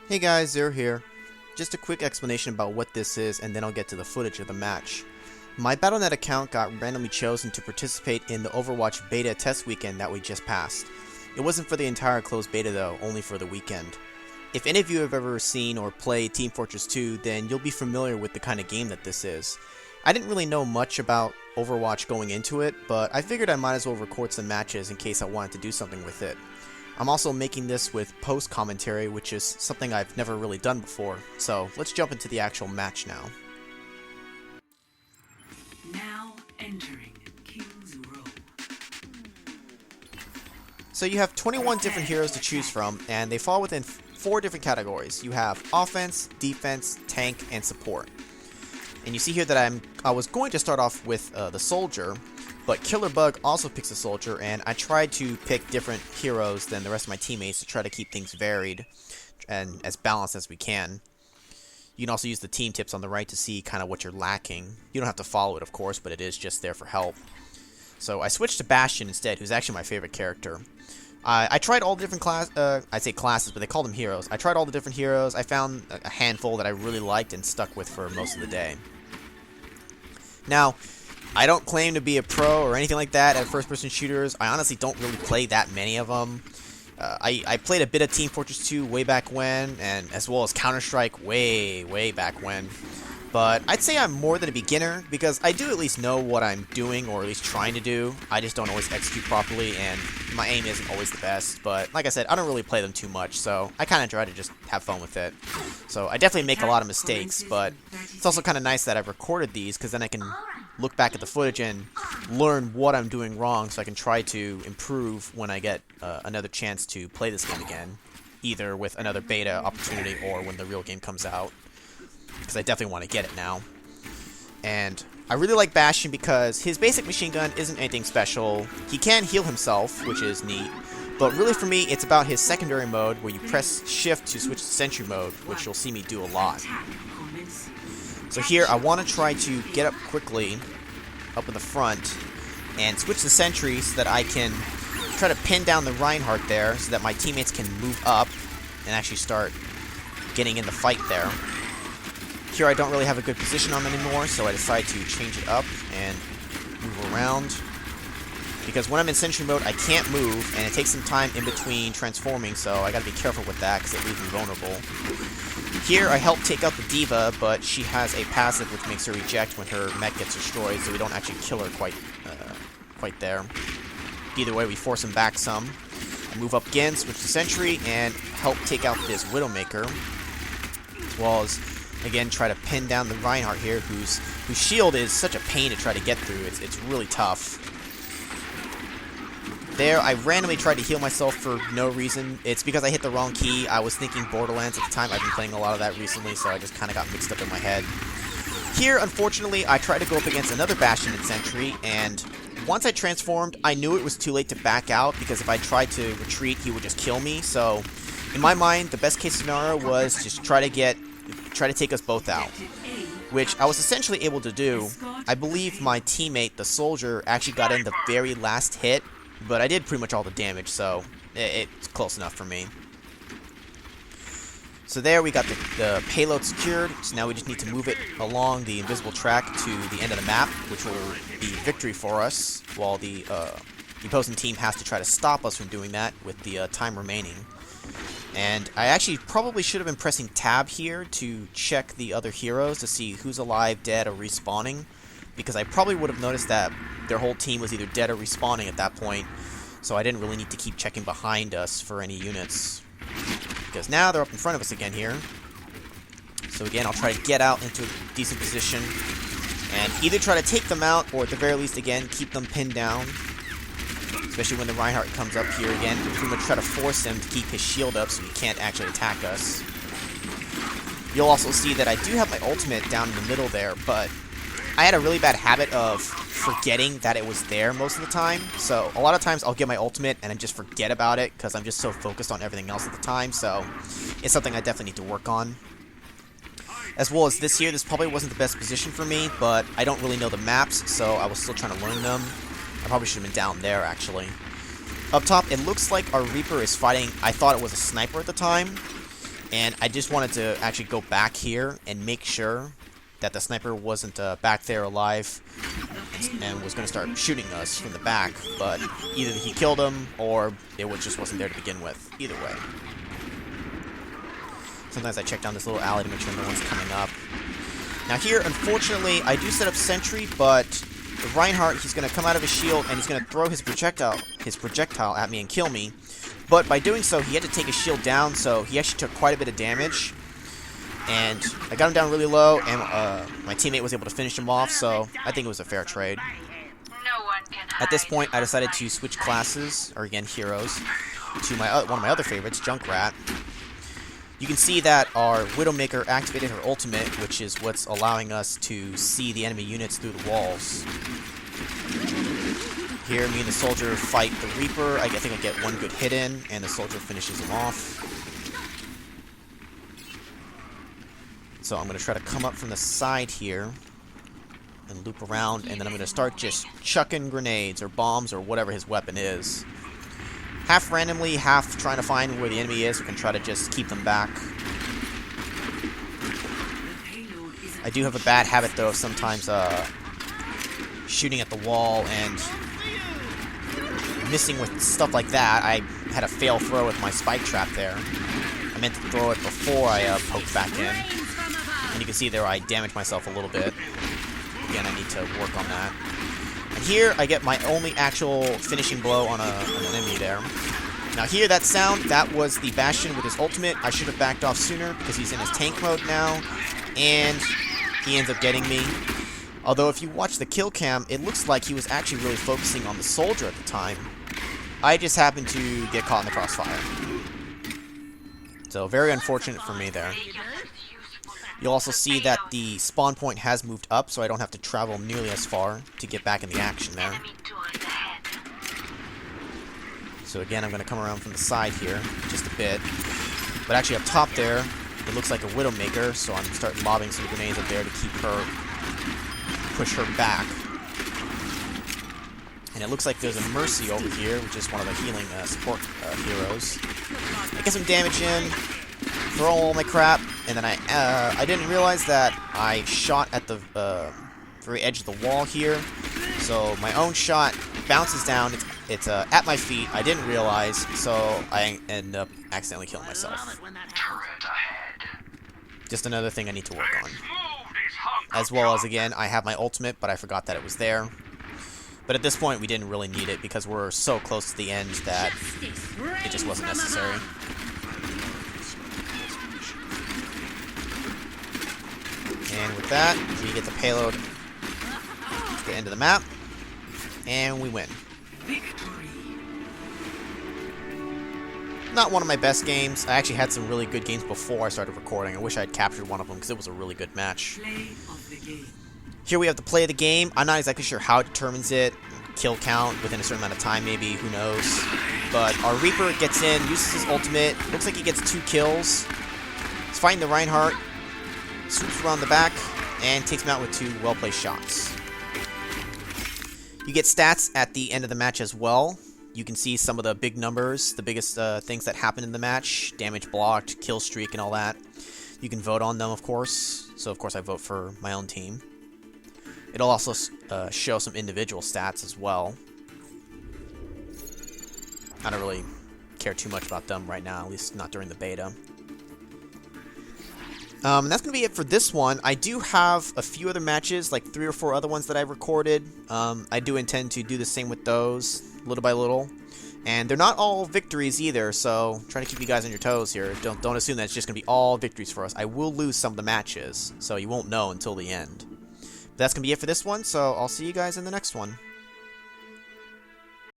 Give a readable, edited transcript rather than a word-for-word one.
Hey guys, Zero here. Just a quick explanation about what this is and then I'll get to the footage of the match. My Battle.net account got randomly chosen to participate in the Overwatch Beta Test Weekend that we just passed. It wasn't for the entire closed beta though, only for the weekend. If any of you have ever seen or played Team Fortress 2, then you'll be familiar with the kind of game that this is. I didn't really know much about Overwatch going into it, but I figured I might as well record some matches in case I wanted to do something with it. I'm also making this with post commentary, which is something I've never really done before, so let's jump into the actual match now. Now entering King's Row. So you have 21 different heroes to choose from, and they fall within 4 different categories. You have offense, defense, tank, and support. And you see here that I was going to start off with the soldier, but Killer Bug also picks a soldier, and I tried to pick different heroes than the rest of my teammates to try to keep things varied and as balanced as we can. You can also use the team tips on the right to see kind of what you're lacking. You don't have to follow it, of course, but it is just there for help. So I switched to Bastion instead, who's actually my favorite character. I tried all the different I'd say classes, but they call them heroes. I tried all the different heroes. I found a handful that I really liked and stuck with for most of the day. Now, I don't claim to be a pro or anything like that at first-person shooters. I honestly don't really play that many of them. I played a bit of Team Fortress 2 way back when, and as well as Counter-Strike way back when. But I'd say I'm more than a beginner, because I do at least know what I'm doing, or at least trying to do. I just don't always execute properly, and my aim isn't always the best. But like I said, I don't really play them too much, so I kind of try to just have fun with it. So I definitely make a lot of mistakes, but it's also kind of nice that I've recorded these, because then I can look back at the footage and learn what I'm doing wrong, so I can try to improve when I get another chance to play this game again, either with another beta opportunity or when the real game comes out, because I definitely want to get it now. And I really like Bastion because his basic machine gun isn't anything special. He can heal himself, which is neat, but really for me it's about his secondary mode where you press shift to switch to sentry mode, which you'll see me do a lot. So here, I want to try to get up quickly, up in the front, and switch the sentry so that I can try to pin down the Reinhardt there so that my teammates can move up and actually start getting in the fight there. Here, I don't really have a good position on them anymore, so I decide to change it up and move around. Because when I'm in sentry mode, I can't move, and it takes some time in between transforming, so I gotta be careful with that because it leaves me vulnerable. Here, I help take out the D.Va, but she has a passive which makes her eject when her mech gets destroyed, so we don't actually kill her quite there. Either way, we force him back some. I move up again, switch to sentry, and help take out this Widowmaker. As well as, again, try to pin down the Reinhardt here, whose shield is such a pain to try to get through. It's really tough. There, I randomly tried to heal myself for no reason. It's because I hit the wrong key. I was thinking Borderlands at the time. I've been playing a lot of that recently, so I just kind of got mixed up in my head. Here, unfortunately, I tried to go up against another Bastion and Sentry, and once I transformed, I knew it was too late to back out, because if I tried to retreat, he would just kill me. So, in my mind, the best case scenario was just try to take us both out, which I was essentially able to do. I believe my teammate, the soldier, actually got in the very last hit, but I did pretty much all the damage, so it's close enough for me. So there we got the payload secured, so now we just need to move it along the invisible track to the end of the map, which will be victory for us, while the opposing team has to try to stop us from doing that with the time remaining. And I actually probably should have been pressing tab here to check the other heroes to see who's alive, dead, or respawning, because I probably would have noticed that their whole team was either dead or respawning at that point, so I didn't really need to keep checking behind us for any units. Because now they're up in front of us again here. So again, I'll try to get out into a decent position, and either try to take them out, or at the very least, again, keep them pinned down. Especially when the Reinhardt comes up here again, pretty much try to force him to keep his shield up so he can't actually attack us. You'll also see that I do have my ultimate down in the middle there, but I had a really bad habit of forgetting that it was there most of the time. So a lot of times I'll get my ultimate and I just forget about it because I'm just so focused on everything else at the time. So it's something I definitely need to work on. As well as this here, this probably wasn't the best position for me, but I don't really know the maps, so I was still trying to learn them. I probably should have been down there, actually. Up top, it looks like our Reaper is fighting. I thought it was a sniper at the time, And I just wanted to actually go back here and make sure that the sniper wasn't back there alive and was going to start shooting us from the back, but either he killed him or just wasn't there to begin with. Either way. Sometimes I check down this little alley to make sure no one's coming up. Now here, unfortunately, I do set up sentry, but the Reinhardt, he's going to come out of his shield and he's going to throw his projectile at me and kill me. But by doing so, he had to take his shield down, so he actually took quite a bit of damage. And I got him down really low, and my teammate was able to finish him off, so I think it was a fair trade. At this point, I decided to switch classes, or again, heroes, to one of my other favorites, Junkrat. You can see that our Widowmaker activated her ultimate, which is what's allowing us to see the enemy units through the walls. Here, me and the soldier fight the Reaper. I think I get one good hit in, and the soldier finishes him off. So I'm going to try to come up from the side here and loop around, and then I'm going to start just chucking grenades or bombs or whatever his weapon is. Half randomly, half trying to find where the enemy is. We can try to just keep them back. I do have a bad habit, though, of sometimes shooting at the wall and missing with stuff like that. I had a fail throw with my spike trap there. I meant to throw it before I poked back in. And you can see there I damaged myself a little bit. Again, I need to work on that. And here I get my only actual finishing blow on an enemy there. Now here, that sound, that was the Bastion with his ultimate. I should have backed off sooner because he's in his tank mode now. And he ends up getting me. Although if you watch the kill cam, it looks like he was actually really focusing on the soldier at the time. I just happened to get caught in the crossfire. So very unfortunate for me there. You'll also see that the spawn point has moved up, so I don't have to travel nearly as far to get back in the action there. So again, I'm going to come around from the side here, just a bit. But actually up top there, it looks like a Widowmaker, so I'm starting lobbing some grenades up there to keep her, push her back. And it looks like there's a Mercy over here, which is one of the healing support heroes. I get some damage in, throw all my crap, and then I didn't realize that I shot at the very edge of the wall here. So my own shot bounces down, it's at my feet, I didn't realize, so I end up accidentally killing myself. Just another thing I need to work on. As well as, again, I have my ultimate, but I forgot that it was there. But at this point, we didn't really need it because we're so close to the end that it just wasn't necessary. And with that, we get the payload to the end of the map, and we win. Not one of my best games. I actually had some really good games before I started recording. I wish I had captured one of them because it was a really good match. Here we have the play of the game. I'm not exactly sure how it determines it. Kill count within a certain amount of time, maybe. Who knows? But our Reaper gets in, uses his ultimate. Looks like he gets 2 kills. He's fighting the Reinhardt. Swoops around the back and takes him out with 2 well-placed shots. You get stats at the end of the match as well. You can see some of the big numbers, the biggest things that happened in the match. Damage blocked, kill streak, and all that. You can vote on them, of course. So, of course, I vote for my own team. It'll also show some individual stats as well. I don't really care too much about them right now, at least not during the beta. And that's going to be it for this one. I do have a few other matches, like 3 or 4 other ones that I've recorded. I do intend to do the same with those, little by little. And they're not all victories either, so try to keep you guys on your toes here. Don't assume that it's just going to be all victories for us. I will lose some of the matches, so you won't know until the end. But that's going to be it for this one, so I'll see you guys in the next one.